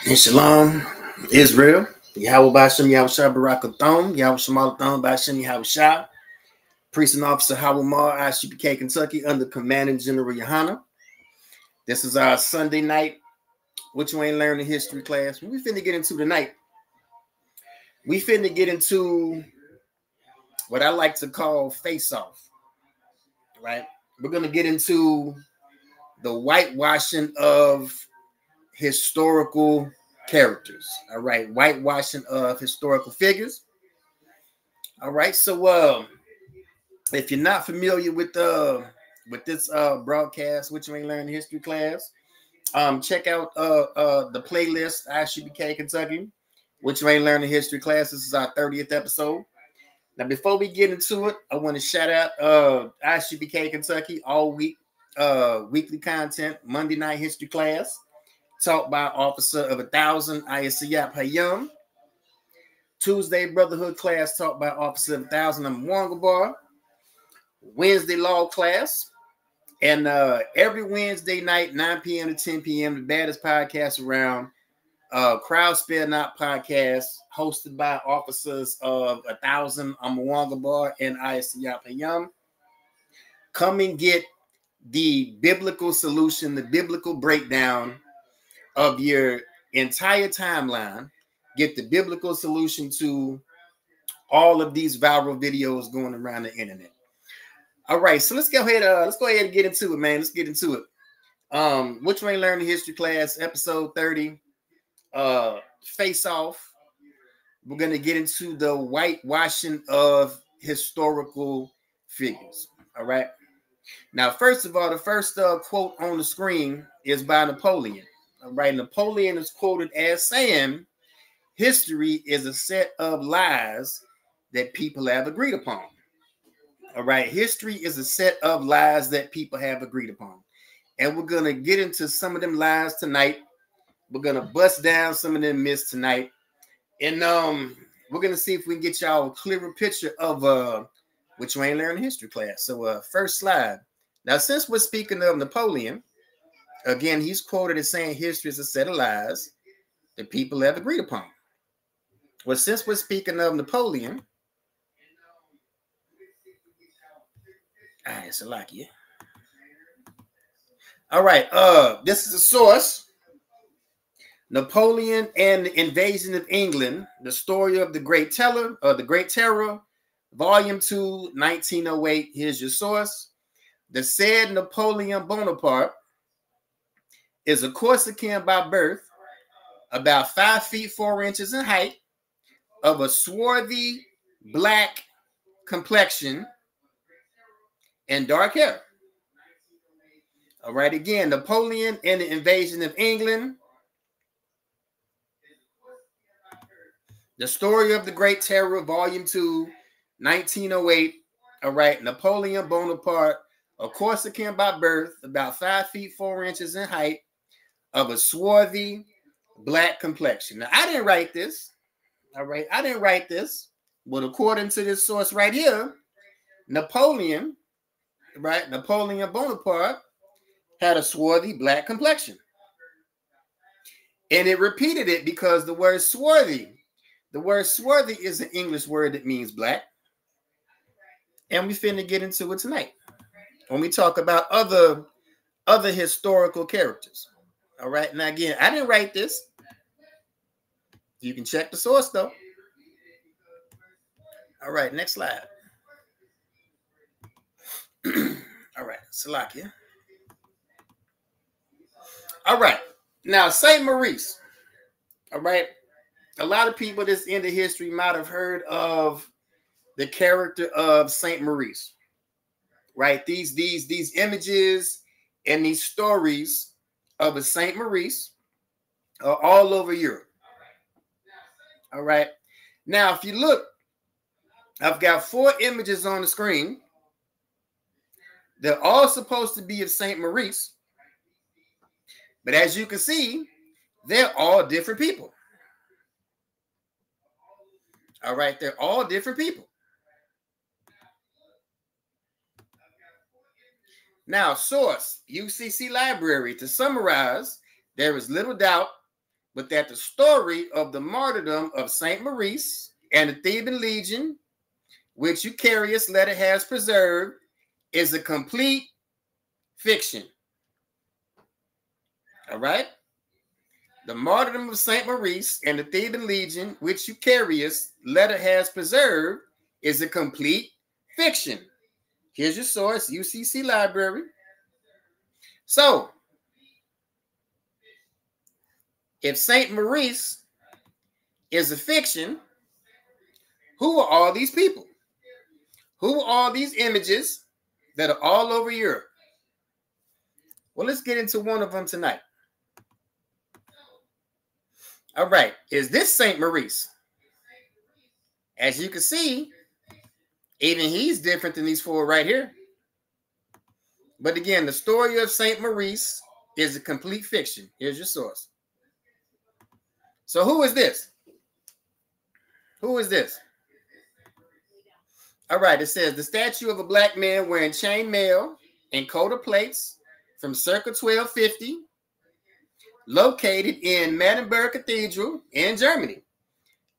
And Shalom, Israel. Yahweh Bashem, Yahweh Shah Barakathon, Yahweh Shemalathon, Bashem, Yahweh Shah, Priest and Officer Howard Mar, ISUPK, Kentucky, under Commanding General Yohana. This is our Sunday night, What You Ain't Learning History class. We finna get into tonight. We finna get into what I like to call face-off, right? We're gonna get into the whitewashing of historical characters. All right, whitewashing of historical figures. All right, so if you're not familiar with this broadcast, What You Ain't Learning History class, check out the playlist ISUPK Kentucky, What You Ain't Learning History class. This is our 30th episode. Now, before we get into it, I want to shout out ISUPK Kentucky all week, weekly content, Monday night history class, taught by Officer of 1,000 ISUPK. Tuesday Brotherhood class taught by Officer of 1,000 Bar. Wednesday law class, and every Wednesday night, 9 p.m. to 10 p.m., the baddest podcast around, Crowd Spare Not podcast, hosted by officers of 1,000 Bar and ISUPK. Come and get the biblical solution, the biblical breakdown of your entire timeline. Get the biblical solution to all of these viral videos going around the internet. All right, so let's go ahead and get into it, man. Let's get into it. What You Ain't Learning History class, episode 30. Face off. We're gonna get into the whitewashing of historical figures. All right. Now, first of all, the first quote on the screen is by Napoleon. All right, Napoleon is quoted as saying, "History is a set of lies that people have agreed upon." All right, history is a set of lies that people have agreed upon. And we're going to get into some of them lies tonight. We're going to bust down some of them myths tonight. And we're going to see if we can get y'all a clearer picture of What You Ain't Learning History class. So first slide. Now, since we're speaking of Napoleon, again, he's quoted as saying history is a set of lies that people have agreed upon. Well, since we're speaking of Napoleon, it's a lock, yeah. All right, this is a source. Napoleon and the Invasion of England, the story of the Great Terror, Volume 2, 1908. Here's your source. The said Napoleon Bonaparte is a Corsican by birth, about 5 feet 4 inches in height, of a swarthy black complexion and dark hair. All right, again, Napoleon and the Invasion of England, the story of the Great Terror, Volume 2, 1908. All right, Napoleon Bonaparte, a Corsican by birth, about 5 feet 4 inches in height, of a swarthy black complexion. Now, I didn't write this. All right, I didn't write this. But according to this source right here, Napoleon Bonaparte had a swarthy black complexion. And it repeated it because the word swarthy is an English word that means black. And we finna get into it tonight when we talk about other historical characters. All right, now again, I didn't write this. You can check the source though. All right, next slide. All right, Salakia. All right, now Saint Maurice. All right, a lot of people that's into history might have heard of the character of Saint Maurice. Right, these images and these stories of a Saint Maurice are all over Europe. All right, now if you look, I've got 4 images on the screen. They're all supposed to be of Saint Maurice. But as you can see, they're all different people. All right, they're all different people. Now, source, UCC Library. To summarize, there is little doubt but that the story of the martyrdom of Saint Maurice and the Theban Legion, which Eucharius letter has preserved, is a complete fiction. All right? The martyrdom of Saint Maurice and the Theban Legion, which Eucharius letter has preserved, is a complete fiction. Here's your source, UCC Library. So, if Saint Maurice is a fiction, who are all these people? Who are all these images that are all over Europe? Well, let's get into one of them tonight. All right, is this Saint Maurice? As you can see, even he's different than these four right here. But again, the story of Saint Maurice is a complete fiction. Here's your source. So who is this? Who is this? All right, it says the statue of a black man wearing chain mail and coat of plates from circa 1250, located in Magdeburg Cathedral in Germany.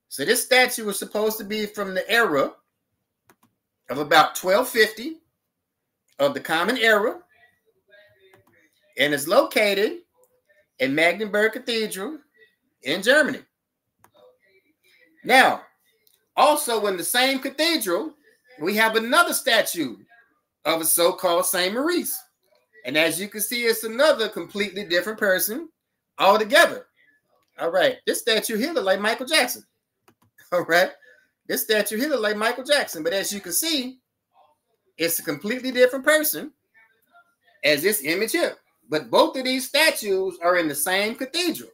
So this statue was supposed to be from the era of about 1250 of the Common Era, and is located in Magdeburg Cathedral in Germany. Now, also in the same cathedral, we have another statue of a so-called Saint Maurice. And as you can see, it's another completely different person altogether. All right, this statue here looks like Michael Jackson. All right, this statue here looks like Michael Jackson. But as you can see, it's a completely different person as this image here. But both of these statues are in the same cathedral.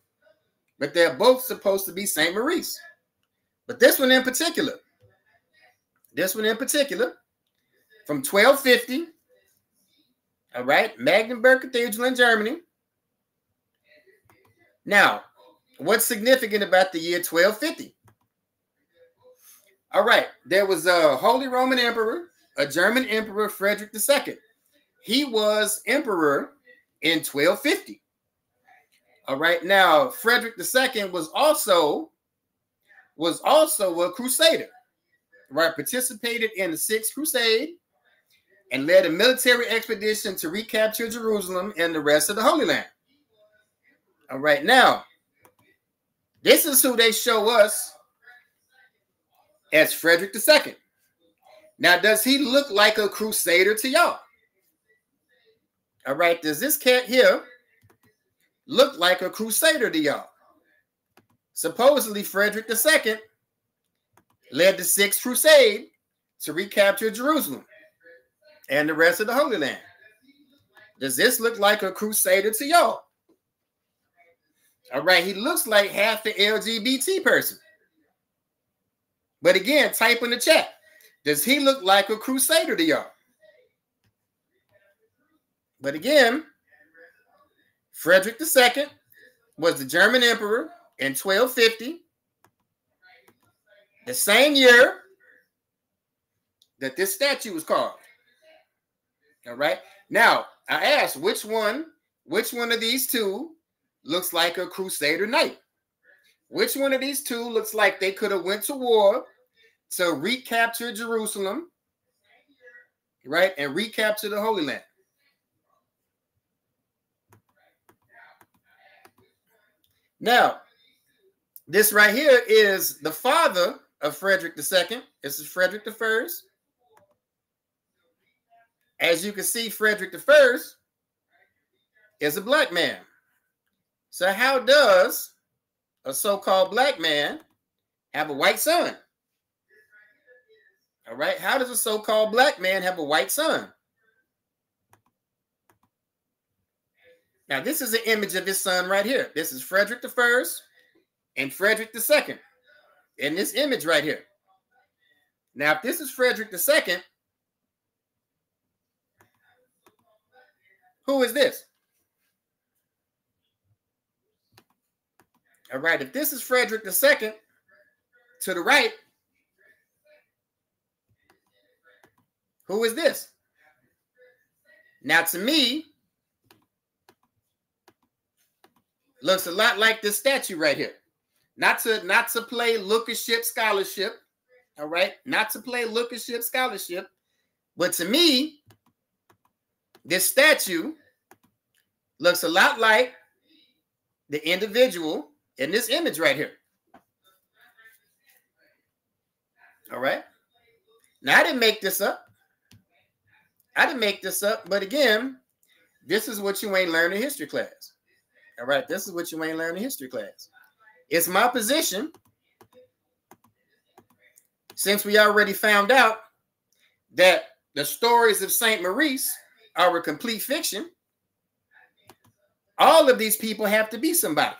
But they're both supposed to be Saint Maurice. But this one in particular, from 1250, all right, Magdeburg Cathedral in Germany. Now, what's significant about the year 1250? All right, there was a Holy Roman Emperor, a German Emperor, Frederick II. He was emperor in 1250. All right, now Frederick II was also a crusader, right? Participated in the Sixth Crusade and led a military expedition to recapture Jerusalem and the rest of the Holy Land. All right, now this is who they show us as Frederick II. Now, does he look like a crusader to y'all? All right, does this cat here look like a crusader to y'all? Supposedly, Frederick II led the Sixth Crusade to recapture Jerusalem and the rest of the Holy Land. Does this look like a crusader to y'all? All right, he looks like half the LGBT person. But again, type in the chat. Does he look like a crusader to y'all? But again, Frederick II was the German emperor in 1250, the same year that this statue was carved. All right. Now, I asked which one of these two looks like a crusader knight? Which one of these two looks like they could have went to war to recapture Jerusalem, right, and recapture the Holy Land? Now, this right here is the father of Frederick II. This is Frederick I. As you can see, Frederick I is a black man. So how does a so-called black man have a white son? All right, how does a so-called black man have a white son? Now, this is an image of his son right here. This is Frederick I and Frederick II in this image right here. Now, if this is Frederick II, who is this? All right, if this is Frederick II to the right, who is this? Now, to me, Looks a lot like this statue right here. Not to play lookership scholarship, all right? Not to play lookership scholarship, but to me, this statue looks a lot like the individual in this image right here. All right? Now, I didn't make this up. But again, this is what you ain't learned in history class. All right? This is what you ain't learned in history class. It's my position, since we already found out that the stories of St. Maurice are a complete fiction, all of these people have to be somebody.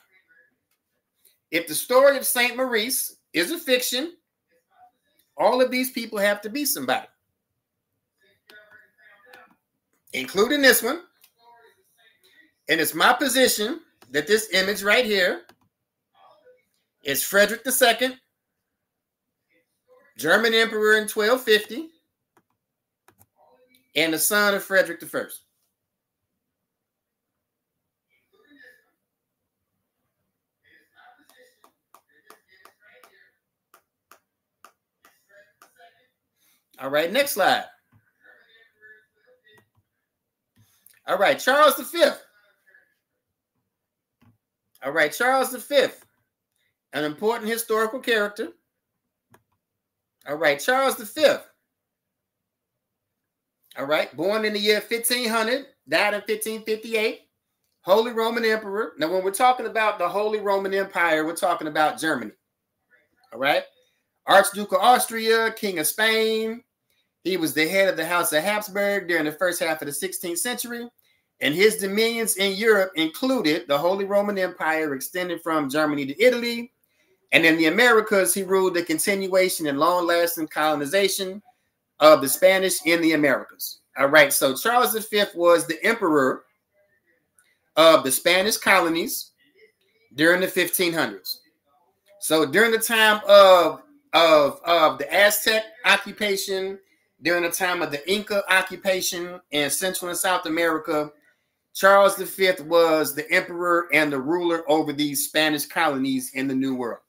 If the story of St. Maurice is a fiction, all of these people have to be somebody, including this one. And it's my position that this image right here is Frederick II, German emperor in 1250, and the son of Frederick I. All right, next slide. All right, Charles V. All right, Charles V, an important historical character. All right, Charles V. All right, born in the year 1500, died in 1558, Holy Roman Emperor. Now, when we're talking about the Holy Roman Empire, we're talking about Germany. All right, Archduke of Austria, King of Spain. He was the head of the House of Habsburg during the first half of the 16th century, and his dominions in Europe included the Holy Roman Empire extending from Germany to Italy, and in the Americas, he ruled the continuation and long-lasting colonization of the Spanish in the Americas. All right, so Charles V was the emperor of the Spanish colonies during the 1500s. So during the time of the Aztec occupation, during the time of the Inca occupation in Central and South America, Charles V was the emperor and the ruler over these Spanish colonies in the New World.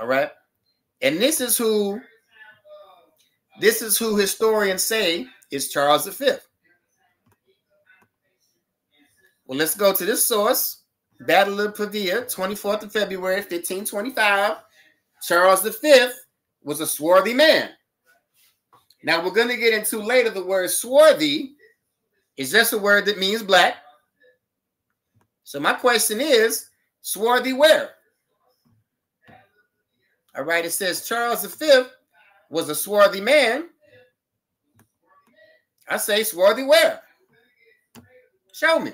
All right. And this is who historians say is Charles V. Well, let's go to this source. Battle of Pavia, 24th of February, 1525. Charles V was a swarthy man. Now, we're going to get into later the word swarthy is just a word that means black. So my question is, swarthy where? All right, it says Charles V was a swarthy man. I say swarthy where? Show me.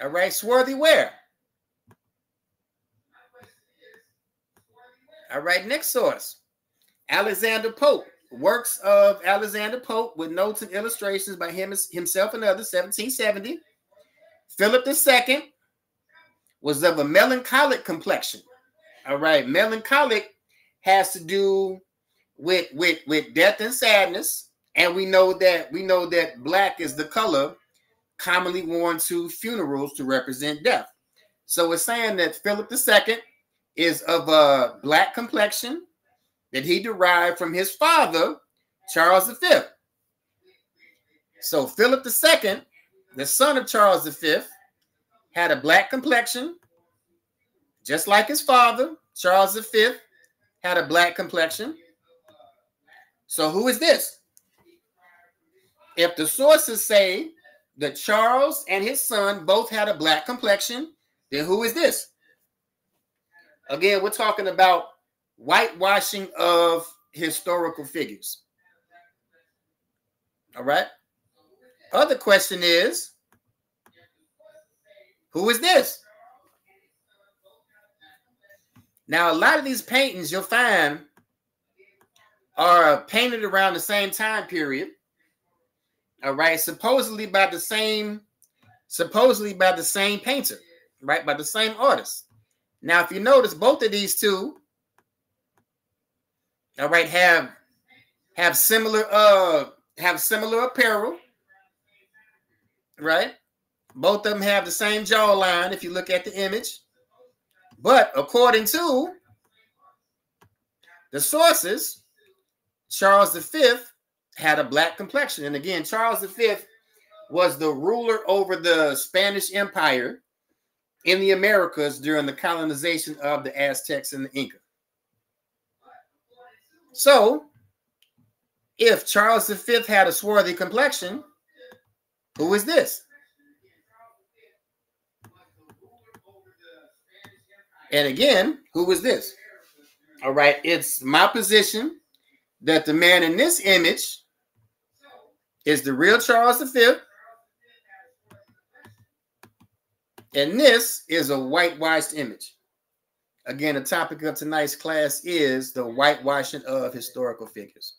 All right, swarthy where? All right, next source. Alexander Pope. Works of Alexander Pope with notes and illustrations by himself and others, 1770. Philip II was of a melancholic complexion. All right, melancholic has to do with death and sadness, and we know that black is the color commonly worn to funerals to represent death. So it's saying that Philip II is of a black complexion that he derived from his father, Charles V. So Philip II, the son of Charles V, had a black complexion, just like his father, Charles V, had a black complexion. So who is this? If the sources say that Charles and his son both had a black complexion, then who is this? Again, we're talking about whitewashing of historical figures. All right. Other question is, who is this? Now, a lot of these paintings you'll find are painted around the same time period. All right, supposedly by the same painter, right? By the same artist. Now, if you notice, both of these two, all right, have similar apparel, right? Both of them have the same jawline if you look at the image. But according to the sources, Charles V had a black complexion. And again, Charles V was the ruler over the Spanish Empire in the Americas during the colonization of the Aztecs and the Inca. So, if Charles V had a swarthy complexion, who is this? And again, who is this? All right, it's my position that the man in this image is the real Charles V, and this is a whitewashed image. Again, the topic of tonight's class is the whitewashing of historical figures.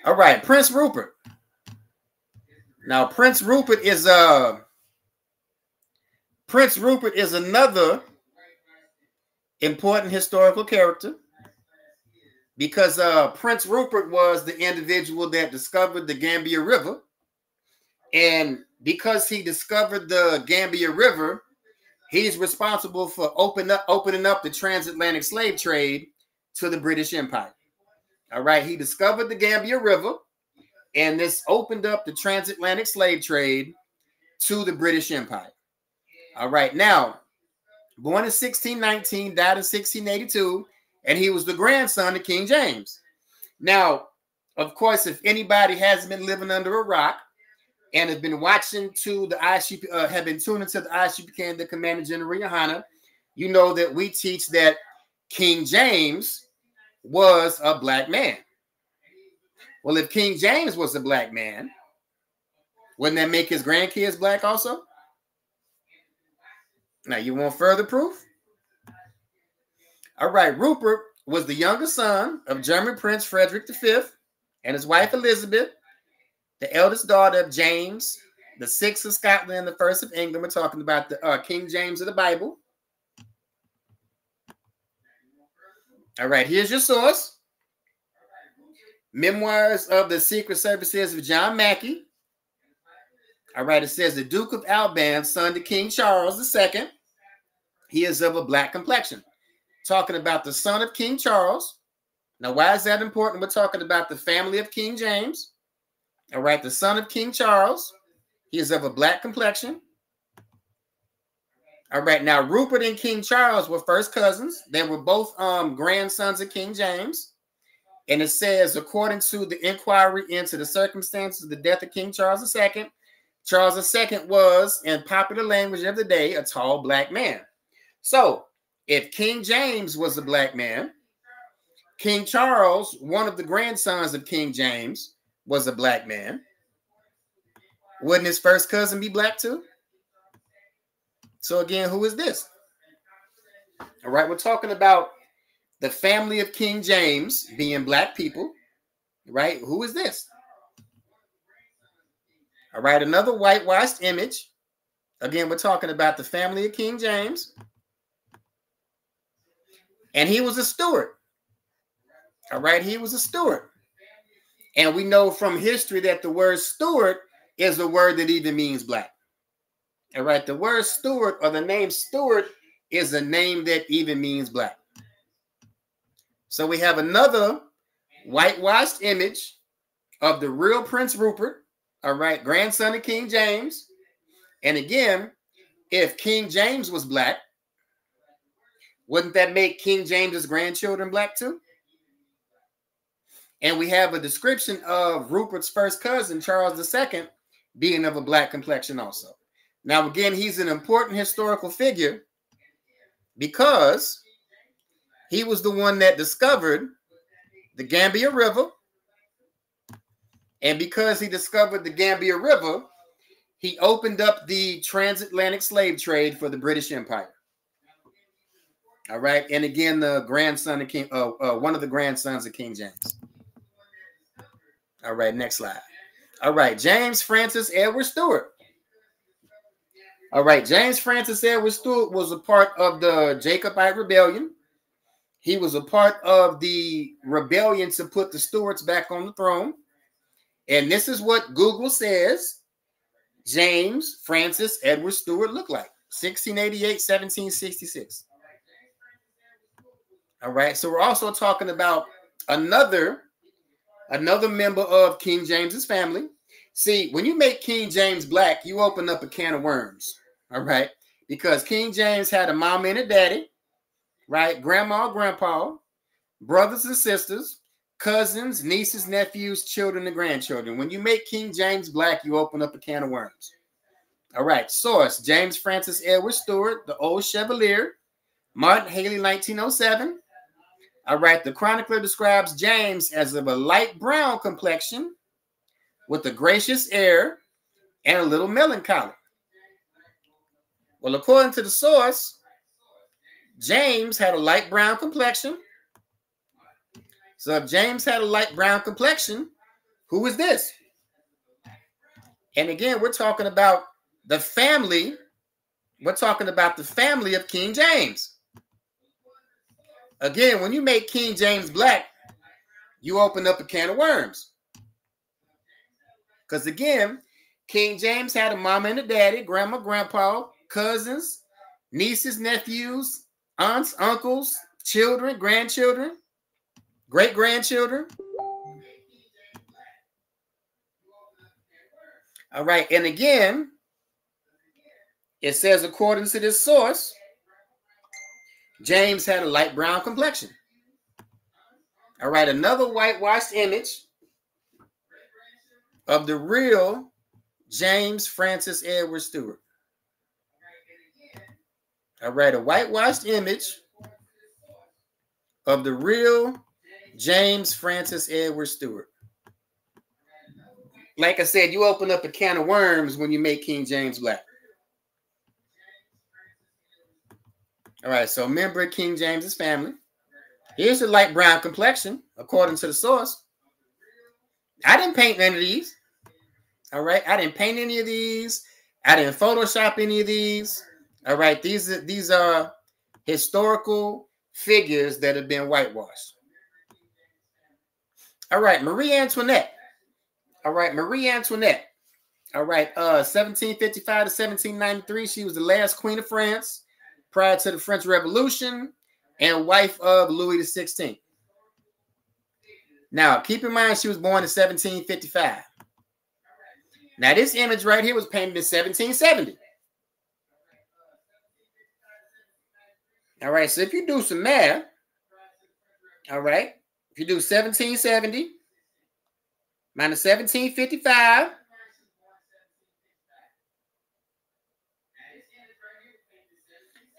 All right, Prince Rupert. Now, Prince Rupert is another important historical character because Prince Rupert was the individual that discovered the Gambia River. And because he discovered the Gambia River, he's responsible for opening up the transatlantic slave trade to the British Empire. All right, he discovered the Gambia River, and this opened up the transatlantic slave trade to the British Empire. All right, now, born in 1619, died in 1682, and he was the grandson of King James. Now, of course, if anybody hasn't been living under a rock and have been watching to the ISUPK, have been tuned into the ISUPK and the Commander General Yohana, you know that we teach that King James was a black man. Well, if King James was a black man, wouldn't that make his grandkids black also? Now, you want further proof? All right, Rupert was the younger son of German Prince Frederick V and his wife Elizabeth, the eldest daughter of James, the 6th of Scotland and the 1st of England. We're talking about the King James of the Bible. All right, here's your source. Memoirs of the Secret Services of John Mackey. All right, it says the Duke of Alban, son to King Charles II. He is of a black complexion. Talking about the son of King Charles. Now, why is that important? We're talking about the family of King James. All right, the son of King Charles. He is of a black complexion. All right, now Rupert and King Charles were first cousins. They were both grandsons of King James. And it says, according to the inquiry into the circumstances of the death of King Charles II, Charles II was, in popular language of the day, a tall black man. So, if King James was a black man, King Charles, one of the grandsons of King James, was a black man. Wouldn't his first cousin be black too? So again, who is this? All right, we're talking about the family of King James being black people, right? Who is this? All right, another whitewashed image. Again, we're talking about the family of King James. And he was a steward. All right, he was a steward. And we know from history that the word steward is a word that even means black. All right, the word steward or the name steward is a name that even means black. So we have another whitewashed image of the real Prince Rupert, all right, grandson of King James. And again, if King James was black, wouldn't that make King James's grandchildren black too? And we have a description of Rupert's first cousin, Charles II, being of a black complexion also. Now, again, he's an important historical figure because he was the one that discovered the Gambia River. And because he discovered the Gambia River, he opened up the transatlantic slave trade for the British Empire. All right. And again, the grandson of King, one of the grandsons of King James. All right. Next slide. All right. James Francis Edward Stuart. All right. James Francis Edward Stuart was a part of the Jacobite Rebellion. He was a part of the rebellion to put the Stuarts back on the throne. And this is what Google says James Francis Edward Stewart look like? 1688, 1766. All right. So we're also talking about another member of King James's family. See, when you make King James black, you open up a can of worms. All right. Because King James had a mama and a daddy, right? Grandma, grandpa, brothers and sisters, cousins, nieces, nephews, children, and grandchildren. When you make King James black, you open up a can of worms. All right. Source: James Francis Edward Stewart, The Old Chevalier, Martin Haley, 1907. All right. The chronicler describes James as of a light brown complexion with a gracious air and a little melancholy. Well, according to the source, James had a light brown complexion. So if James had a light brown complexion, who is this? And again, we're talking about the family. We're talking about the family of King James. Again, when you make King James black, you open up a can of worms. Because again, King James had a mama and a daddy, grandma, grandpa, cousins, nieces, nephews, aunts, uncles, children, grandchildren, great-grandchildren. All right. And again, it says, according to this source, James had a light brown complexion. All right. Another whitewashed image of the real James Francis Edward Stewart. All right. A whitewashed image of the real James Francis Edward Stewart. Like I said, you open up a can of worms when you make King James black. All right, so member of King James's family. Here's the light brown complexion, according to the source. I didn't paint any of these. All right, I didn't paint any of these. I didn't Photoshop any of these. All right, these are historical figures that have been whitewashed. All right, Marie Antoinette. All right, Marie Antoinette. All right, 1755 to 1793. She was the last queen of France prior to the French Revolution and wife of Louis XVI. Now, keep in mind she was born in 1755. Now, this image right here was painted in 1770. All right, so if you do some math, all right, if you do 1770 minus 1755,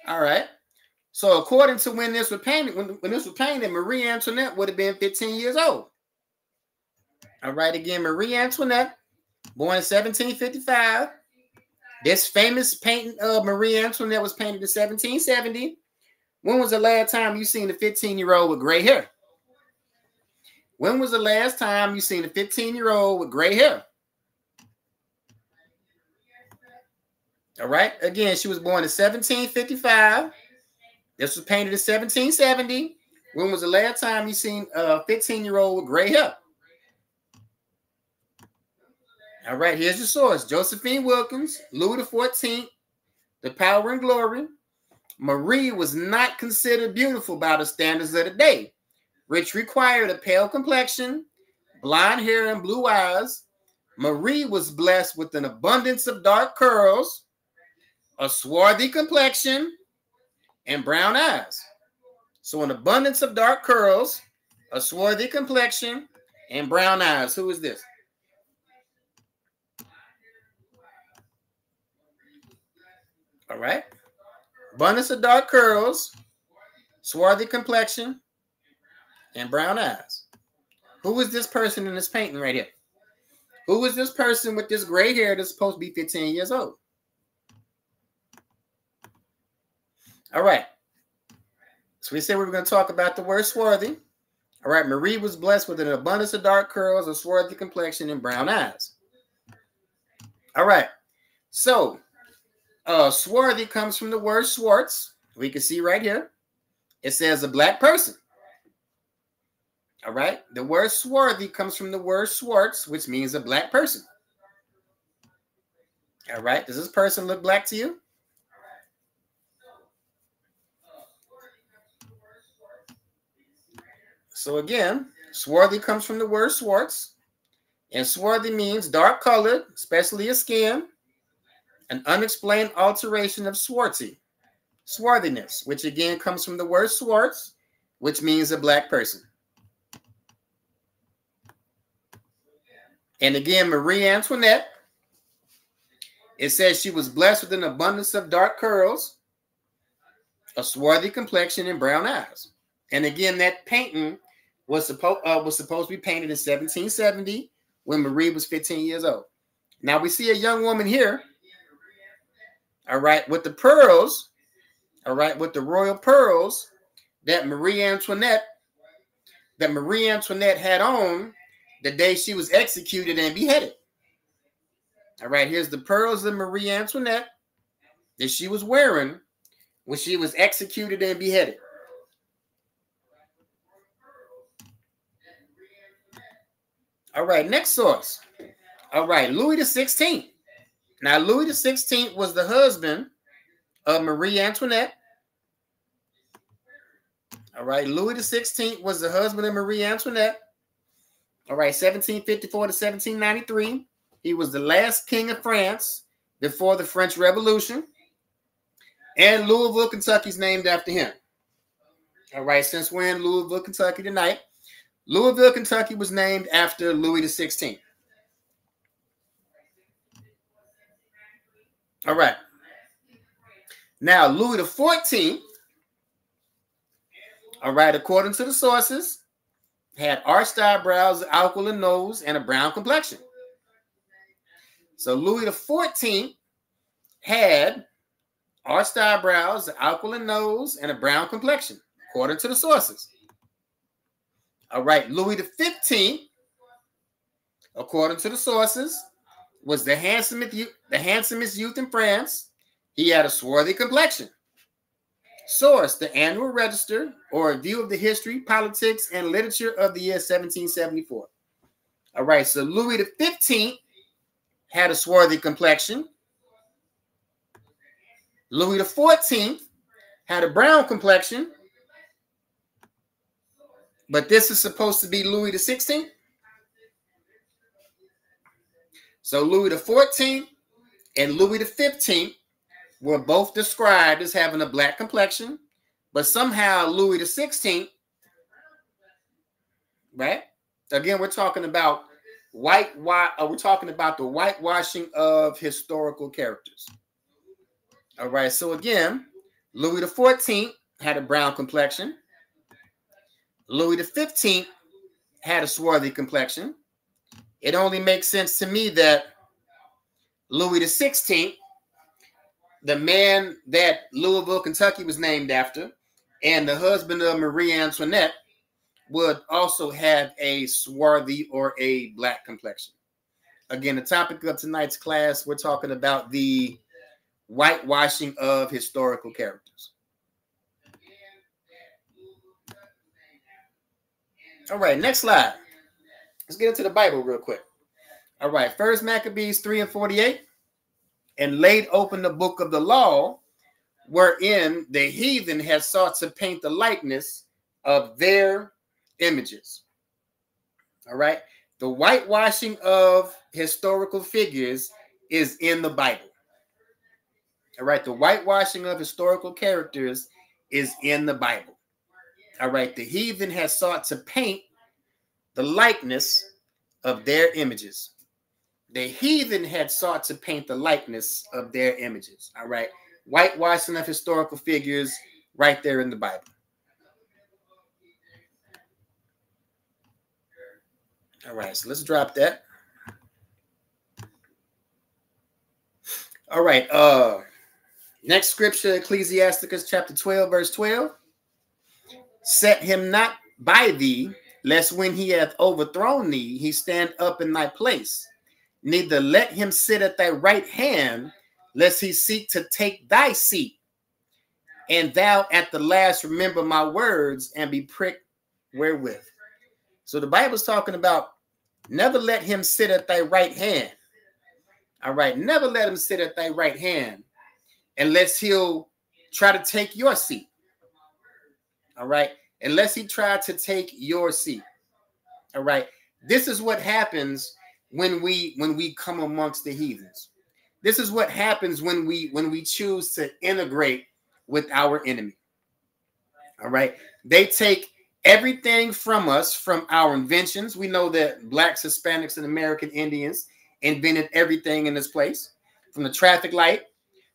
all right. So according to when this was painted, when this was painted, Marie Antoinette would have been 15 years old. All right, again, Marie Antoinette, born in 1755. This famous painting of Marie Antoinette was painted in 1770. When was the last time you seen a 15-year-old with gray hair? When was the last time you seen a 15-year-old with gray hair? All right. Again, she was born in 1755. This was painted in 1770. When was the last time you seen a 15-year-old with gray hair? All right. Here's your source. Josephine Wilkins, Louis XIV, The Power and Glory. Marie was not considered beautiful by the standards of the day, which required a pale complexion, blonde hair, and blue eyes. Marie was blessed with an abundance of dark curls, a swarthy complexion, and brown eyes. So an abundance of dark curls, a swarthy complexion, and brown eyes. Who is this? All right. Abundance of dark curls, swarthy complexion, and brown eyes. Who is this person in this painting right here? Who is this person with this gray hair that's supposed to be 15 years old? All right. So we said we were going to talk about the word swarthy. All right. Marie was blessed with an abundance of dark curls, a swarthy complexion, and brown eyes. All right. So swarthy comes from the word Schwartz. We can see right here. It says a black person. All right. The word swarthy comes from the word Schwartz, which means a black person. All right. Does this person look black to you? So again, swarthy comes from the word swartz. And swarthy means dark colored, especially a skin, an unexplained alteration of swarthy, swarthiness, which again comes from the word swartz, which means a black person. And again, Marie Antoinette, it says she was blessed with an abundance of dark curls, a swarthy complexion, and brown eyes. And again, that painting was supposed to be painted in 1770 when Marie was 15 years old. Now we see a young woman here, all right, with the pearls, all right, with the royal pearls that Marie Antoinette had on the day she was executed and beheaded. All right, here's the pearls of Marie Antoinette that she was wearing when she was executed and beheaded. All right, next source. All right, Louis XVI. Now, Louis XVI was the husband of Marie Antoinette. All right, Louis XVI was the husband of Marie Antoinette. All right, 1754 to 1793. He was the last king of France before the French Revolution. And Louisville, Kentucky is named after him. All right, since we're in Louisville, Kentucky tonight, Louisville, Kentucky was named after Louis XVI. All right. Now, Louis XIV, all right, according to the sources, had arched eyebrows, aquiline nose, and a brown complexion. So Louis XIV had arched eyebrows, aquiline nose, and a brown complexion, according to the sources. All right, Louis XV, according to the sources, was the handsomest youth in France. He had a swarthy complexion. Source: the Annual Register, or a view of the history, politics, and literature of the year 1774. All right, so Louis XV had a swarthy complexion. Louis XIV had a brown complexion. But this is supposed to be Louis XVI. So Louis XIV and Louis XV were both described as having a black complexion, but somehow Louis XVI, right? Again, we're talking about we're talking about the whitewashing of historical characters. All right, so again, Louis XIV had a brown complexion. Louis XV had a swarthy complexion. It only makes sense to me that Louis XVI, the man that Louisville, Kentucky was named after, and the husband of Marie Antoinette, would also have a swarthy or a black complexion. Again, the topic of tonight's class, we're talking about the whitewashing of historical characters. All right, next slide. Let's get into the Bible real quick. All right, First Maccabees 3:48. And laid open the book of the law, wherein the heathen had sought to paint the likeness of their images. All right, the whitewashing of historical figures is in the Bible. All right, the whitewashing of historical characters is in the Bible. All right, the heathen has sought to paint the likeness of their images. The heathen had sought to paint the likeness of their images. All right, whitewashing of historical figures right there in the Bible. All right, so let's drop that. All right, next scripture, Ecclesiasticus chapter 12, verse 12. Set him not by thee, lest when he hath overthrown thee, he stand up in thy place. Neither let him sit at thy right hand, lest he seek to take thy seat. And thou at the last remember my words and be pricked wherewith. So the Bible's talking about never let him sit at thy right hand. All right. Never let him sit at thy right hand unless he'll try to take your seat. All right. Unless he tried to take your seat. All right. This is what happens when we come amongst the heathens. This is what happens when we choose to integrate with our enemy. All right. They take everything from us, from our inventions. We know that blacks, Hispanics, and American Indians invented everything in this place, from the traffic light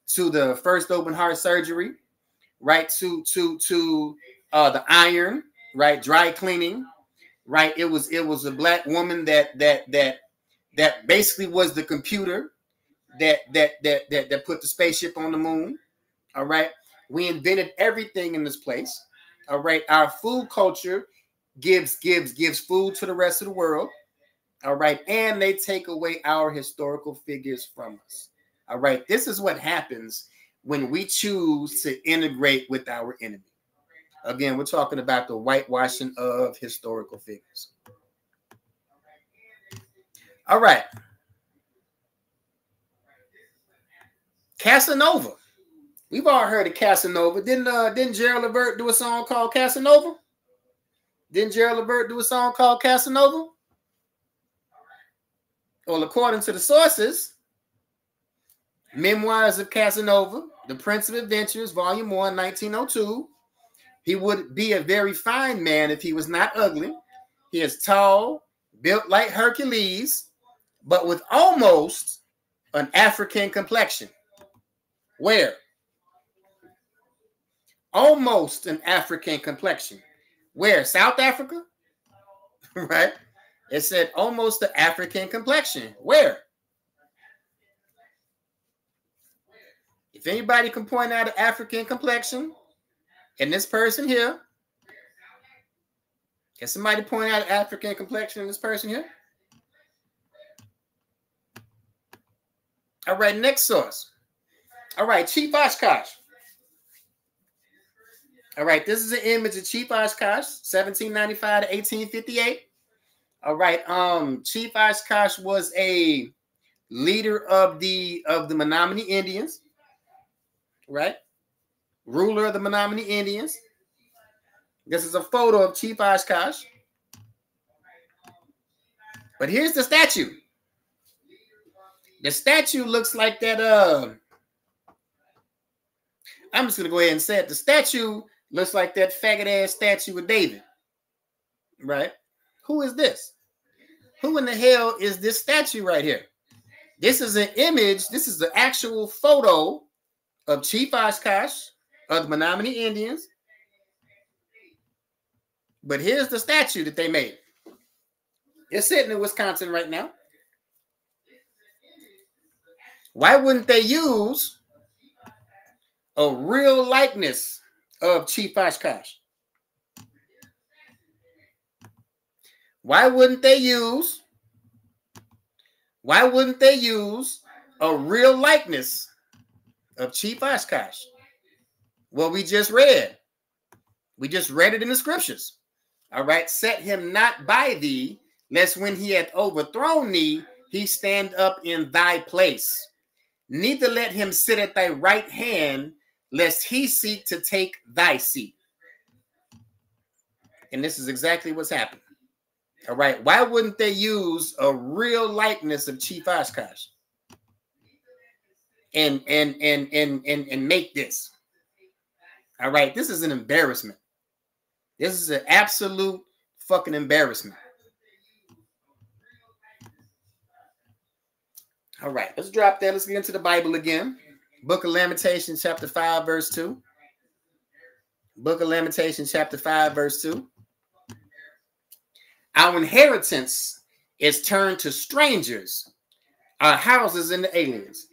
to the first open heart surgery, right? To the iron, right? Dry cleaning, right? It was a black woman that basically was the computer that put the spaceship on the moon. All right. We invented everything in this place. All right. Our food culture gives food to the rest of the world. All right. And they take away our historical figures from us. All right. This is what happens when we choose to integrate with our enemy. Again, we're talking about the whitewashing of historical figures. All right. Casanova. We've all heard of Casanova. Didn't Gerald Levert do a song called Casanova? Didn't Gerald Levert do a song called Casanova? Well, according to the sources, Memoirs of Casanova, The Prince of Adventures, Volume 1, 1902. He would be a very fine man if he was not ugly. He is tall, built like Hercules, but with almost an African complexion. Where? Almost an African complexion. Where? South Africa? Right? It said almost the African complexion. Where? If anybody can point out an African complexion in this person here, can somebody point out an African complexion in this person here? All right, next source. All right, Chief Oshkosh. All right, this is an image of Chief Oshkosh, 1795 to 1858. All right, Chief Oshkosh was a leader of the Menominee Indians, right? Ruler of the Menominee Indians. This is a photo of Chief Oshkosh. But here's the statue. The statue looks like that. I'm just gonna go ahead and say it. The statue looks like that faggot ass statue of David, right? Who is this? Who in the hell is this statue right here? This is an image. This is the actual photo of Chief Oshkosh of the Menominee Indians. But here's the statue that they made. It's sitting in Wisconsin right now. Why wouldn't they use a real likeness of Chief Oshkosh? Why wouldn't they use a real likeness of Chief Oshkosh? Well, we just read it in the scriptures. All right, set him not by thee, lest when he hath overthrown thee, he stand up in thy place. Neither let him sit at thy right hand, lest he seek to take thy seat. And this is exactly what's happened. All right, why wouldn't they use a real likeness of Chief Oshkosh and make this? All right, this is an embarrassment. This is an absolute fucking embarrassment. All right, let's drop that. Let's get into the Bible again. Book of Lamentations, chapter 5, verse 2. Book of Lamentations, chapter 5, verse 2. Our inheritance is turned to strangers, our houses in the aliens.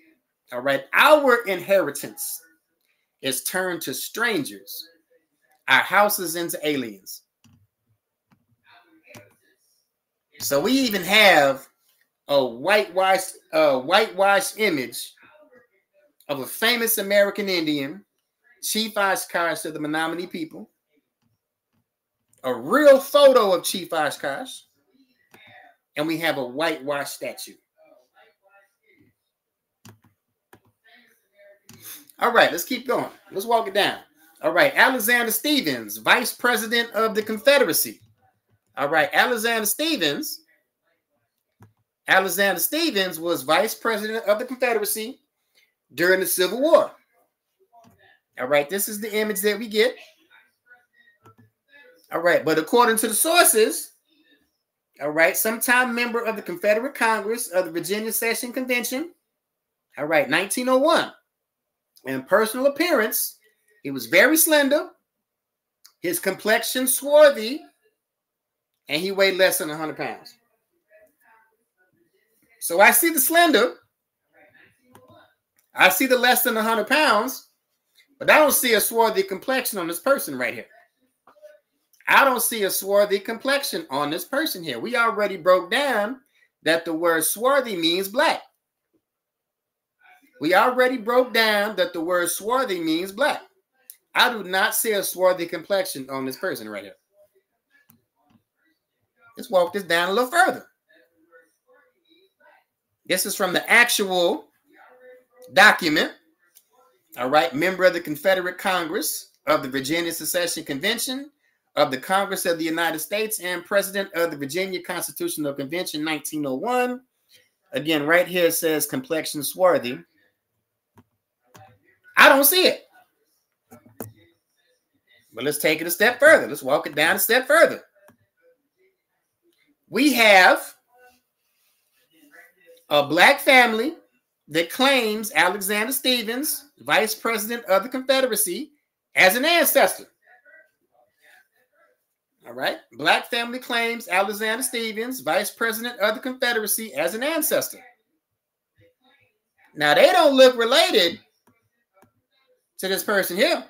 All right, our inheritance is turned to strangers, our houses into aliens. So we even have a whitewashed image of a famous American Indian, Chief Oshkosh of the Menominee people. A real photo of Chief Oshkosh, and we have a whitewashed statue. All right, let's keep going. Let's walk it down. All right, Alexander Stephens, Vice President of the Confederacy. All right, Alexander Stephens was Vice President of the Confederacy during the Civil War. All right, this is the image that we get. All right, but according to the sources, all right, sometime member of the Confederate Congress of the Virginia Session Convention. All right, 1901. In personal appearance, he was very slender, his complexion swarthy, and he weighed less than 100 pounds. So I see the slender, I see the less than 100 pounds, but I don't see a swarthy complexion on this person right here. I don't see a swarthy complexion on this person here. We already broke down that the word swarthy means black. We already broke down that the word swarthy means black. I do not see a swarthy complexion on this person right here. Let's walk this down a little further. This is from the actual document. All right, member of the Confederate Congress of the Virginia Secession Convention of the Congress of the United States and President of the Virginia Constitutional Convention, 1901. Again, right here it says complexion swarthy. I don't see it. But let's take it a step further. Let's walk it down a step further. We have a black family that claims Alexander Stephens, Vice President of the Confederacy, as an ancestor. All right. Black family claims Alexander Stephens, Vice President of the Confederacy, as an ancestor. Now, they don't look related to this person here.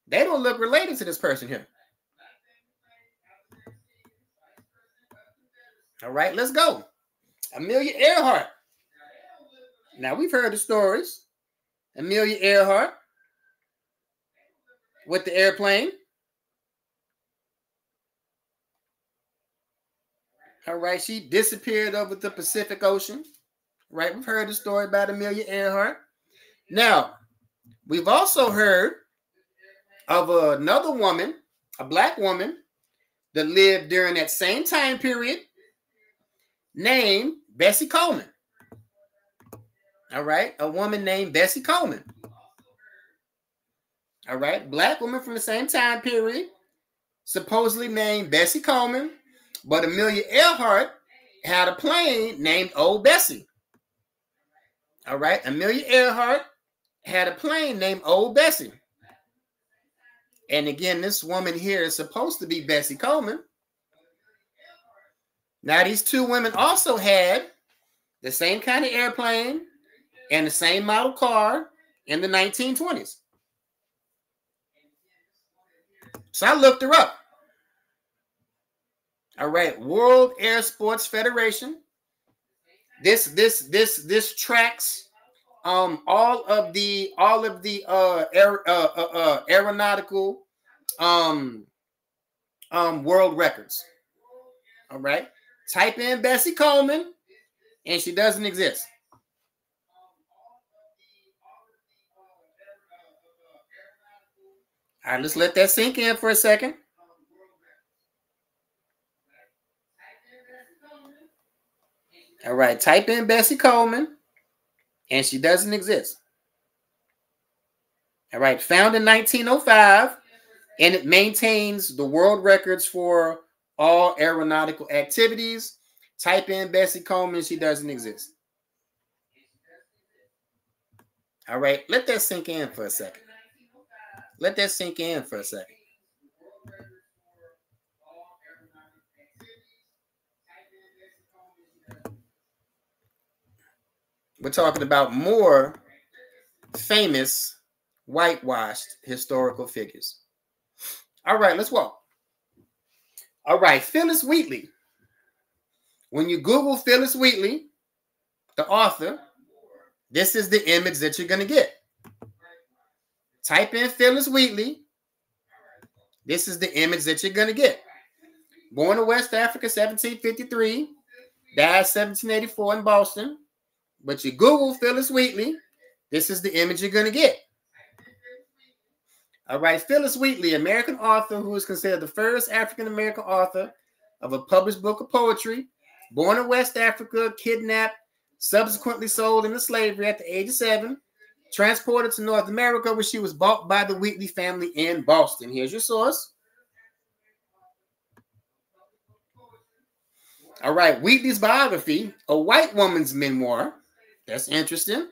They don't look related to this person here. All right, let's go. Amelia Earhart. Now, we've heard the stories. Amelia Earhart with the airplane. All right, she disappeared over the Pacific Ocean. Right, we've heard the story about Amelia Earhart. Now, we've also heard of another woman, a black woman, that lived during that same time period, named Bessie Coleman. All right, a woman named Bessie Coleman. All right, black woman from the same time period, supposedly named Bessie Coleman, but Amelia Earhart had a plane named Old Bessie. All right, Amelia Earhart had a plane named Old Bessie. And again, this woman here is supposed to be Bessie Coleman. Now, these two women also had the same kind of airplane and the same model car in the 1920s. So I looked her up. All right, World Air Sports Federation. This tracks all of the aeronautical world records. All right, type in Bessie Coleman, and she doesn't exist. All right, let's let that sink in for a second. All right, type in Bessie Coleman, and she doesn't exist. All right, found in 1905, and it maintains the world records for all aeronautical activities. Type in Bessie Coleman, she doesn't exist. All right, let that sink in for a second. Let that sink in for a second. We're talking about more famous whitewashed historical figures. All right, let's walk. All right, Phyllis Wheatley. When you Google Phyllis Wheatley, the author, this is the image that you're going to get. Type in Phyllis Wheatley. This is the image that you're going to get. Born in West Africa, 1753. Died 1784 in Boston. But you Google Phyllis Wheatley, This is the image you're going to get. All right, Phyllis Wheatley, American author who is considered the first African-American author of a published book of poetry, born in West Africa, kidnapped, subsequently sold into slavery at the age of 7, transported to North America where she was bought by the Wheatley family in Boston. Here's your source. All right, Wheatley's biography, a white woman's memoir, that's interesting,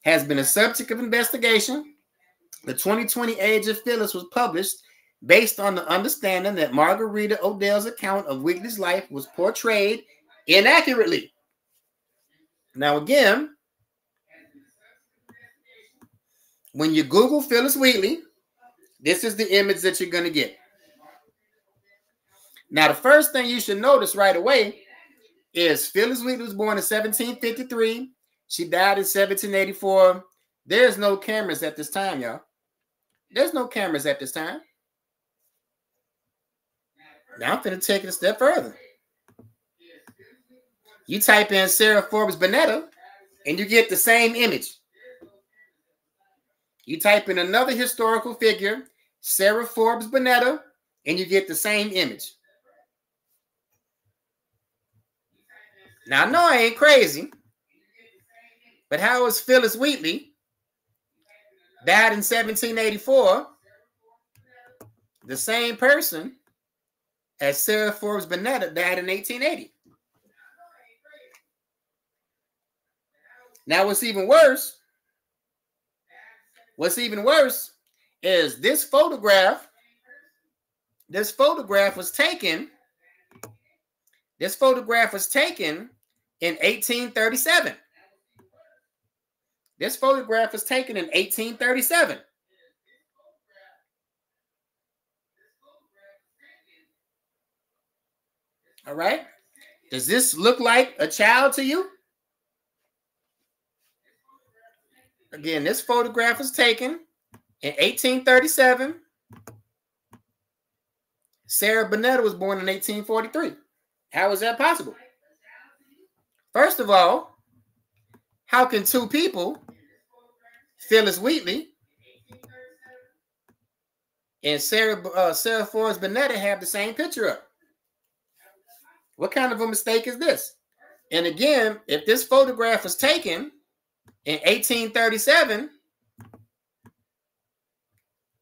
has been a subject of investigation. The 2020 Age of Phyllis was published based on the understanding that Margarita Odell's account of Wheatley's life was portrayed inaccurately. Now again, when you Google Phyllis Wheatley, this is the image that you're going to get. Now, the first thing you should notice right away is Phyllis Wheatley was born in 1753. She died in 1784. There's no cameras at this time, y'all. There's no cameras at this time. Now I'm going to take it a step further. You type in Sarah Forbes Bonetta, and you get the same image. You type in another historical figure, Sarah Forbes Bonetta, and you get the same image. Now, I know I ain't crazy, but how is Phyllis Wheatley, died in 1784, the same person as Sarah Forbes Bonetta died in 1880? Now, what's even worse is this photograph was taken in 1837. This photograph was taken in 1837. All right. Does this look like a child to you? Again, this photograph was taken in 1837. Sarah Bonetta was born in 1843. How is that possible? First of all, how can two people, Phyllis Wheatley and Sarah Forbes Bonetta, have the same picture up? What kind of a mistake is this? And again, if this photograph was taken in 1837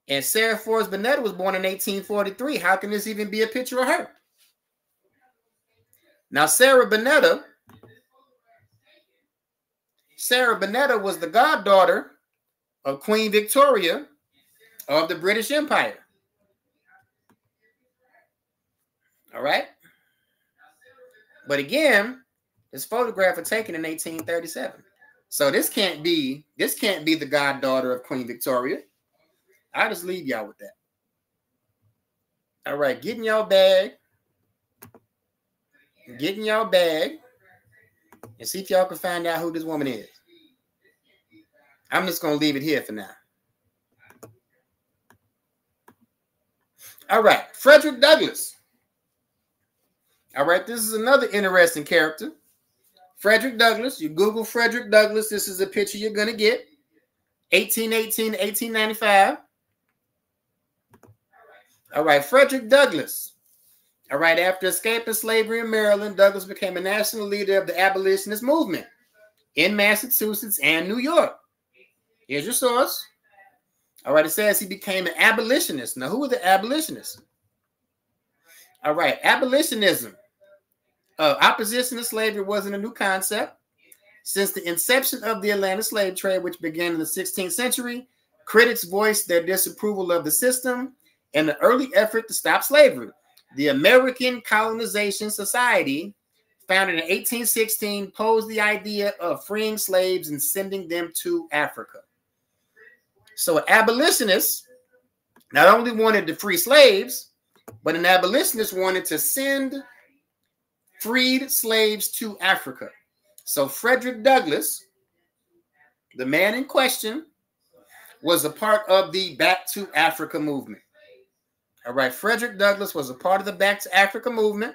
and Sarah Forbes Bonetta was born in 1843, how can this even be a picture of her? Now, Sarah Bonetta was the goddaughter of Queen Victoria of the British Empire. All right? But again, this photograph was taken in 1837. So this can't be the goddaughter of Queen Victoria. I'll just leave y'all with that. All right, get in y'all bag. Get in y'all bag and see if y'all can find out who this woman is. I'm just going to leave it here for now. All right, Frederick Douglass. All right, this is another interesting character. Frederick Douglass. You Google Frederick Douglass. This is a picture you're going to get. 1818 to 1895. All right, Frederick Douglass. All right, after escaping slavery in Maryland, Douglass became a national leader of the abolitionist movement in Massachusetts and New York. Here's your source. All right, it says he became an abolitionist. Now, who were the abolitionists? All right, abolitionism. Opposition to slavery wasn't a new concept. Since the inception of the Atlantic slave trade, which began in the 16th century, critics voiced their disapproval of the system and the early effort to stop slavery. The American Colonization Society, founded in 1816, posed the idea of freeing slaves and sending them to Africa. So an abolitionist not only wanted to free slaves, but an abolitionist wanted to send freed slaves to Africa. So Frederick Douglass, the man in question, was a part of the Back to Africa movement. All right, Frederick Douglass was a part of the Back to Africa movement,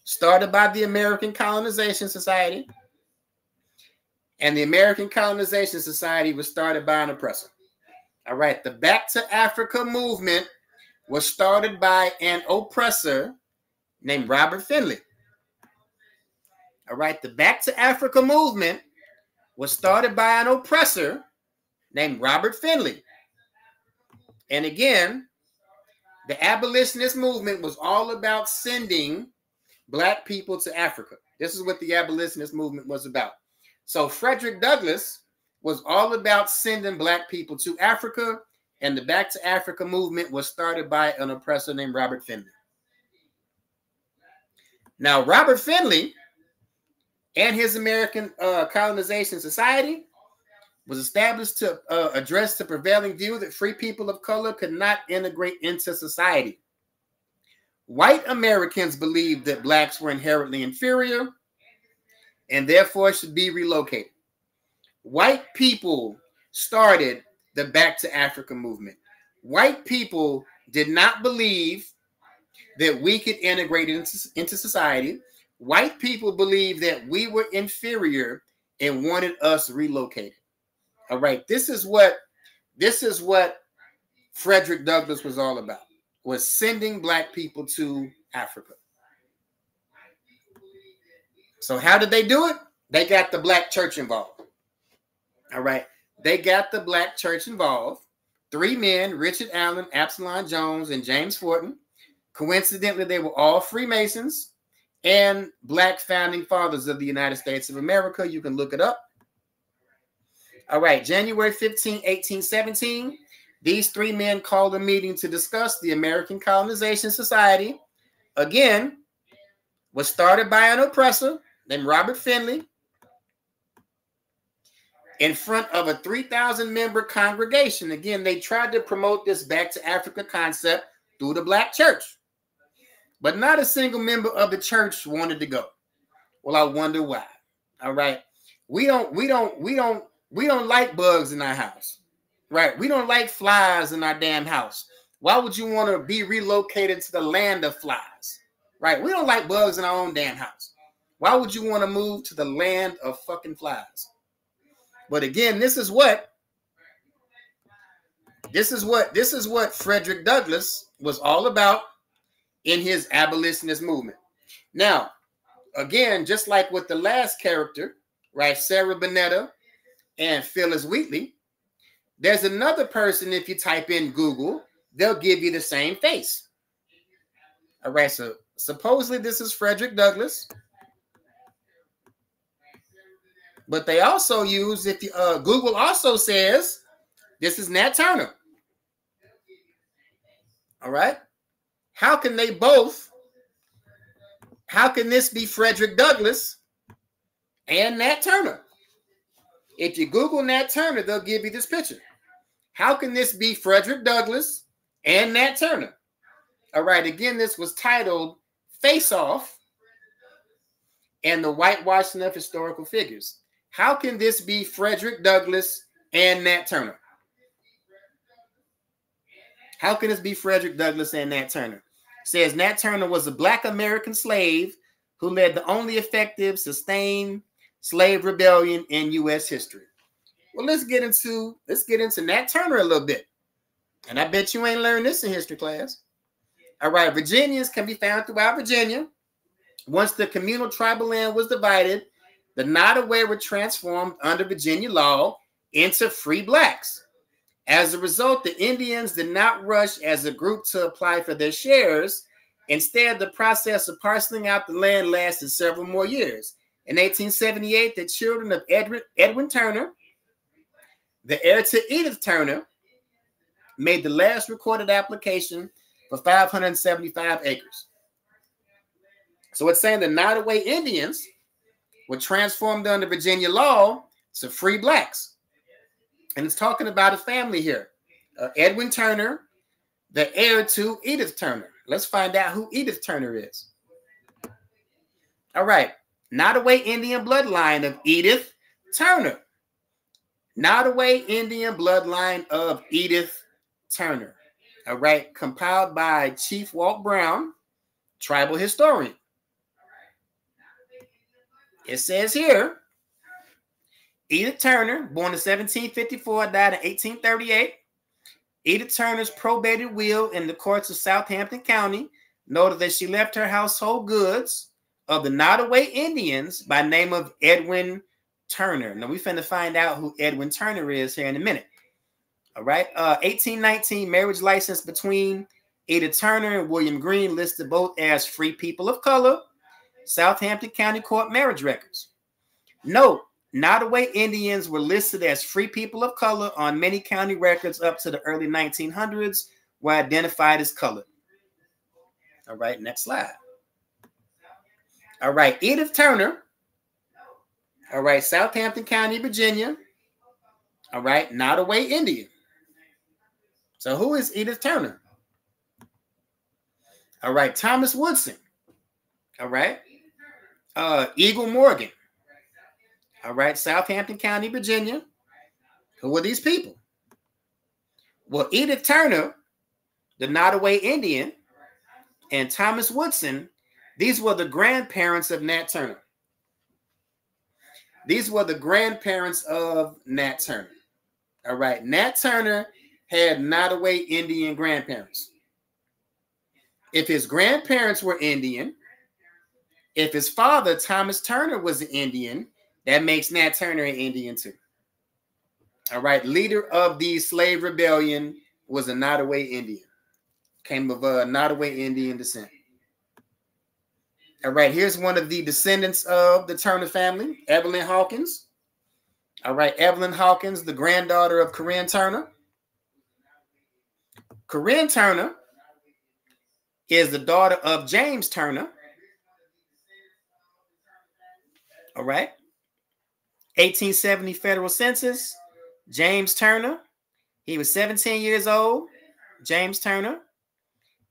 started by the American Colonization Society. And the American Colonization Society was started by an oppressor. All right. The Back to Africa movement was started by an oppressor named Robert Finley. All right. The Back to Africa movement was started by an oppressor named Robert Finley. And again, the abolitionist movement was all about sending Black people to Africa. This is what the abolitionist movement was about. So Frederick Douglass was all about sending Black people to Africa, and the Back to Africa movement was started by an oppressor named Robert Finley. Now, Robert Finley and his American Colonization Society was established to address the prevailing view that free people of color could not integrate into society. White Americans believed that Blacks were inherently inferior and therefore should be relocated. White people started the Back to Africa movement. White people did not believe that we could integrate into society. White people believed that we were inferior and wanted us relocated. All right, this is what Frederick Douglass was all about, was sending Black people to Africa. So how did they do it? They got the Black church involved. All right, they got the Black church involved. 3 men, Richard Allen, Absalom Jones, and James Forten. Coincidentally, they were all Freemasons and Black founding fathers of the United States of America. You can look it up. All right, January 15, 1817, these 3 men called a meeting to discuss the American Colonization Society. Again, was started by an oppressor named Robert Finley in front of a 3,000-member congregation. Again, they tried to promote this Back to Africa concept through the Black church, but not a single member of the church wanted to go. Well, I wonder why. All right, we don't like bugs in our house, right? We don't like flies in our damn house. Why would you want to be relocated to the land of flies, right? We don't like bugs in our own damn house. Why would you want to move to the land of fucking flies? But again, this is what Frederick Douglass was all about in his abolitionist movement. Now, again, just like with the last character, right, Sarah Bonetta and Phyllis Wheatley, there's another person, if you type in Google, they'll give you the same face. All right, so supposedly this is Frederick Douglass. But they also use, if you, Google also says, this is Nat Turner. All right. How can this be Frederick Douglass and Nat Turner? If you Google Nat Turner, they'll give you this picture. How can this be Frederick Douglass and Nat Turner? All right. Again, this was titled Face Off and the Whitewashing of Historical Figures. How can this be Frederick Douglass and Nat Turner? How can this be Frederick Douglass and Nat Turner? It says Nat Turner was a Black American slave who led the only effective, sustained slave rebellion in U.S. history. Well, let's get into Nat Turner a little bit. And I bet you ain't learned this in history class. All right, Virginians can be found throughout Virginia. Once the communal tribal land was divided, the Nottoway were transformed under Virginia law into free Blacks. As a result, the Indians did not rush as a group to apply for their shares. Instead, the process of parceling out the land lasted several more years. In 1878, the children of Edwin Turner, the heir to Edith Turner, made the last recorded application for 575 acres. So it's saying the Nottoway Indians were transformed under Virginia law to free Blacks. And it's talking about a family here. Edwin Turner, the heir to Edith Turner. Let's find out who Edith Turner is. All right. Nottoway Indian bloodline of Edith Turner. Nottoway Indian bloodline of Edith Turner. All right. Compiled by Chief Walt Brown, tribal historian. It says here, Edith Turner, born in 1754, died in 1838. Edith Turner's probated will in the courts of Southampton County noted that she left her household goods of the Nottoway Indians by name of Edwin Turner. Now, we finna find out who Edwin Turner is here in a minute. All right. 1819 marriage license between Edith Turner and William Green listed both as free people of color. Southampton County Court marriage records. Note, Nottoway Indians were listed as free people of color on many county records up to the early 1900s, were identified as colored. All right, next slide. All right, Edith Turner. All right, Southampton County, Virginia. All right, Nottoway Indian. So who is Edith Turner? All right, Thomas Woodson. All right, Eagle Morgan. All right, Southampton County, Virginia. Who are these people? Well, Edith Turner, the Nottoway Indian, and Thomas Woodson, these were the grandparents of Nat Turner. These were the grandparents of Nat Turner. All right, Nat Turner had Nottoway Indian grandparents. If his grandparents were Indian, if his father, Thomas Turner, was an Indian, that makes Nat Turner an Indian too. All right, leader of the slave rebellion was a Nottoway Indian. Came of Nottoway Indian descent. All right, here's one of the descendants of the Turner family, Evelyn Hawkins. All right, Evelyn Hawkins, the granddaughter of Corinne Turner. Corinne Turner is the daughter of James Turner. All right. 1870 federal census, James Turner. He was 17 years old, James Turner.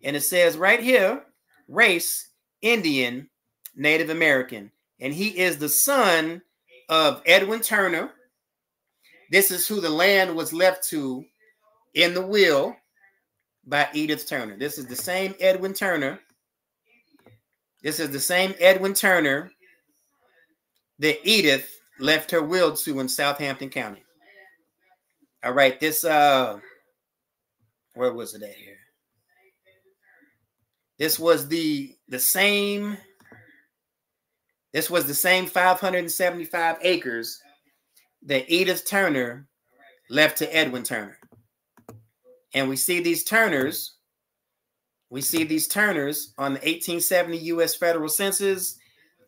And it says right here, race, Indian, Native American. And he is the son of Edwin Turner. This is who the land was left to in the will by Edith Turner. This is the same Edwin Turner. This is the same Edwin Turner that Edith left her will to in Southampton County. All right, this where was it at here? This was the same 575 acres that Edith Turner left to Edwin Turner. And we see these Turners on the 1870 U.S. federal census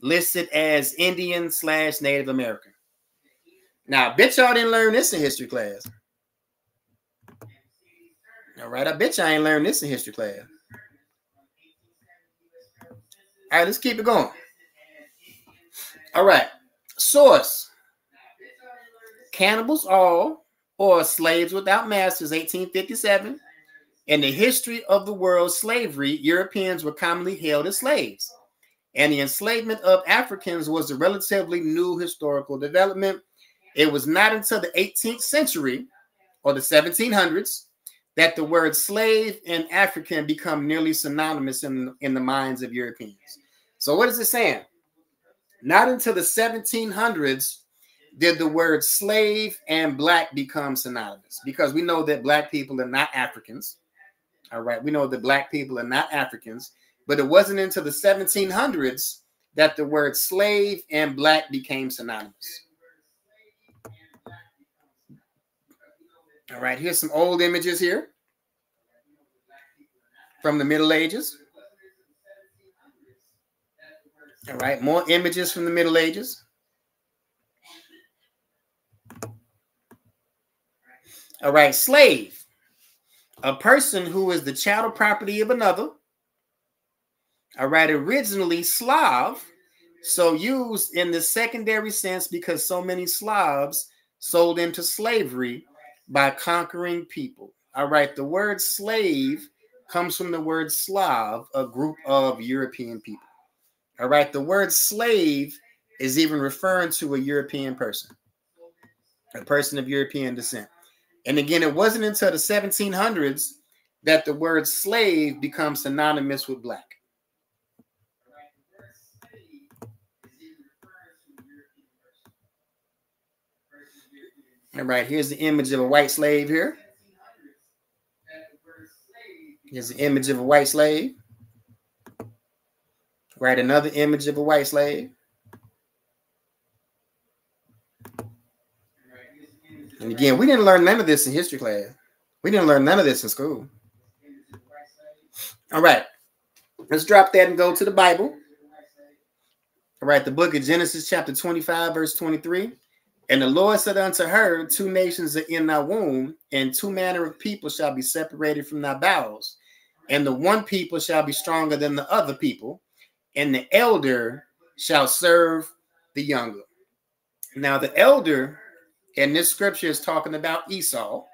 listed as Indian/Native American. Now, I bet y'all didn't learn this in history class. All right, I bet y'all ain't learned this in history class. All right, let's keep it going. All right, source. Cannibals All, or Slaves Without Masters, 1857. In the history of the world, slavery, Europeans were commonly held as slaves. And the enslavement of Africans was a relatively new historical development. It was not until the 18th century or the 1700s that the word slave and African become nearly synonymous in the minds of Europeans. So what is it saying? Not until the 1700s did the word slave and black become synonymous, because we know that black people are not Africans. All right, we know that black people are not Africans. But it wasn't until the 1700s that the word slave and black became synonymous. All right, here's some old images here from the Middle Ages. All right, more images from the Middle Ages. All right, slave, a person who is the chattel property of another. All right, originally Slav, so used in the secondary sense because so many Slavs sold into slavery by conquering people. All right, the word slave comes from the word Slav, a group of European people. All right, the word slave is even referring to a European person, a person of European descent. And again, it wasn't until the 1700s that the word slave becomes synonymous with black. All right, here's the image of a white slave here. Here's the image of a white slave. Right, another image of a white slave. And again, we didn't learn none of this in history class. We didn't learn none of this in school. All right, let's drop that and go to the Bible. All right, the book of Genesis, chapter 25, verse 23. And the Lord said unto her, 2 nations are in thy womb, and 2 manner of people shall be separated from thy bowels. And the one people shall be stronger than the other people, and the elder shall serve the younger. Now, the elder in this scripture is talking about Esau,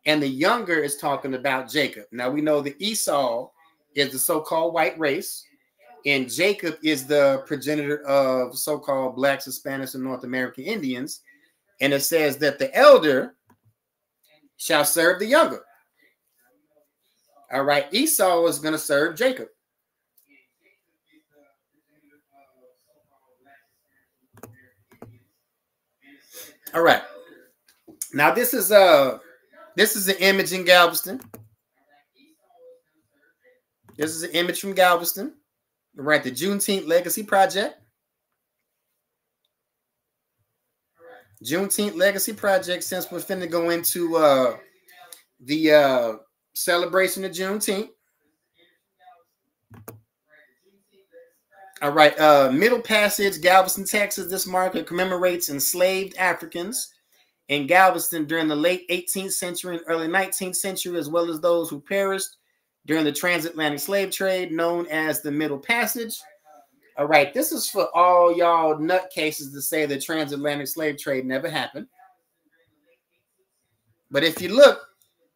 and the younger is talking about Jacob. Now, we know that Esau is the so-called white race, and Jacob is the progenitor of so-called Blacks, Hispanics, and North American Indians. And it says that the elder shall serve the younger. All right, Esau is going to serve Jacob. All right. Now this is an image in Galveston. This is an image from Galveston. All right, the Juneteenth Legacy Project. Juneteenth Legacy Project, since we're finna go into the celebration of Juneteenth. All right, Middle Passage, Galveston, Texas. This marker commemorates enslaved Africans in Galveston during the late 18th century and early 19th century, as well as those who perished during the transatlantic slave trade known as the Middle Passage. All right, this is for all y'all nutcases to say the transatlantic slave trade never happened. But if you look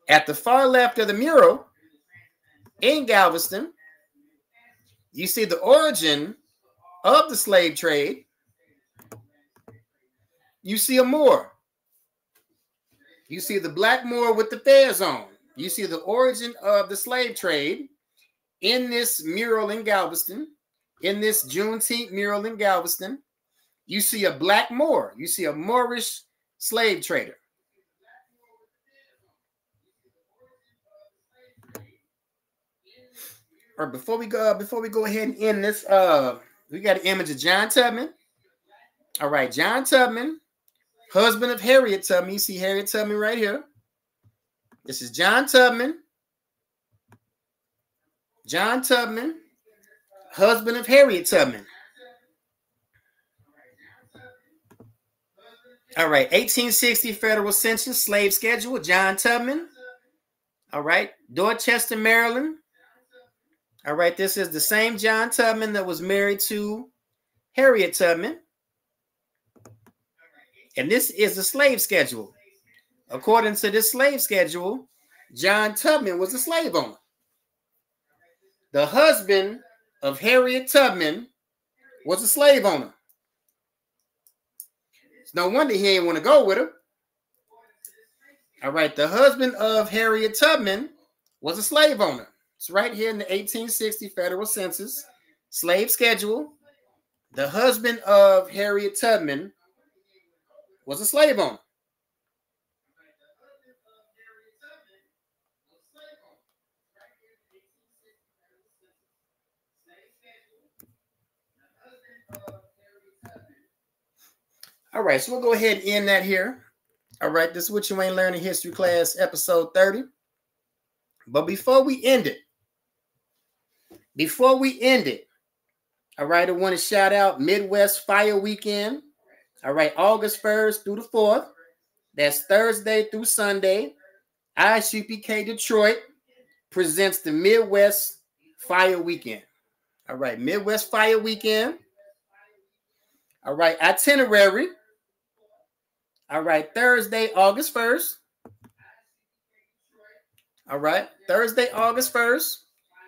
at the far left of the mural in Galveston, you see the origin of the slave trade. You see a Moor. You see the black Moor with the fez on. You see the origin of the slave trade in this mural in Galveston, in this Juneteenth mural in Galveston. You see a black Moor. You see a Moorish slave trader. Or before we go ahead and end this, we got an image of John Tubman. All right, John Tubman, husband of Harriet Tubman. You see Harriet Tubman right here. This is John Tubman. John Tubman, husband of Harriet Tubman. All right, 1860 Federal Census slave schedule, John Tubman. All right, Dorchester, Maryland. All right, this is the same John Tubman that was married to Harriet Tubman. And this is the slave schedule. According to this slave schedule, John Tubman was a slave owner. The husband of Harriet Tubman was a slave owner. It's no wonder he didn't want to go with her. All right, the husband of Harriet Tubman was a slave owner. It's right here in the 1860 Federal Census slave schedule. The husband of Harriet Tubman was a slave owner. All right, so we'll go ahead and end that here. All right, this is What You Ain't Learning History Class, episode 30. But before we end it, all right, I want to shout out Midwest Fire Weekend. All right, August 1st through the 4th. That's Thursday through Sunday. ISUPK Detroit presents the Midwest Fire Weekend. All right, Midwest Fire Weekend. All right, itinerary. All right, Thursday, August 1st. All right, Thursday, August 1st.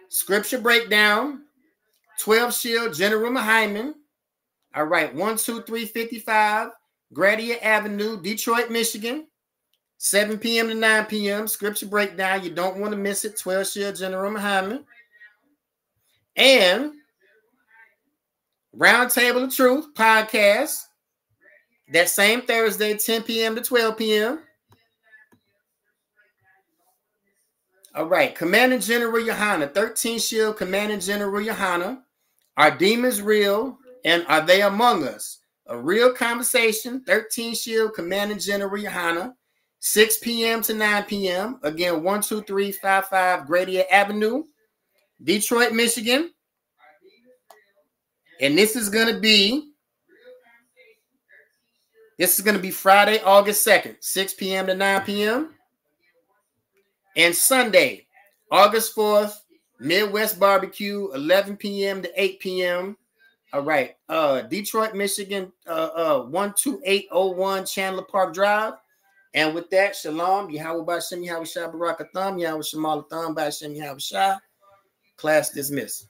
Scripture breakdown. 12 Shield, General Hyman. All right, 12355 Gradier Avenue, Detroit, Michigan. 7 p.m. to 9 p.m. Scripture breakdown. You don't want to miss it. 12 Shield, General Hyman. And Roundtable of Truth podcast. That same Thursday, 10 p.m. to 12 p.m. All right. Commanding General Yohana, 13 Shield, Commanding General Yohana. Are demons real and are they among us? A real conversation, 13 Shield, Commanding General Yohana, 6 p.m. to 9 p.m. Again, 12355 Grady Avenue, Detroit, Michigan. And this is going to be Friday, August 2nd, 6 p.m. to 9 p.m. And Sunday, August 4th, Midwest Barbecue, 11 p.m. to 8 p.m. All right. Detroit, Michigan, 12801 Chandler Park Drive. And with that, shalom. Yahweh B'Shem, Yahweh Shah Barakatham, Yahweh Shemal Atham, B'Shem, Yahweh Shah. Class dismissed.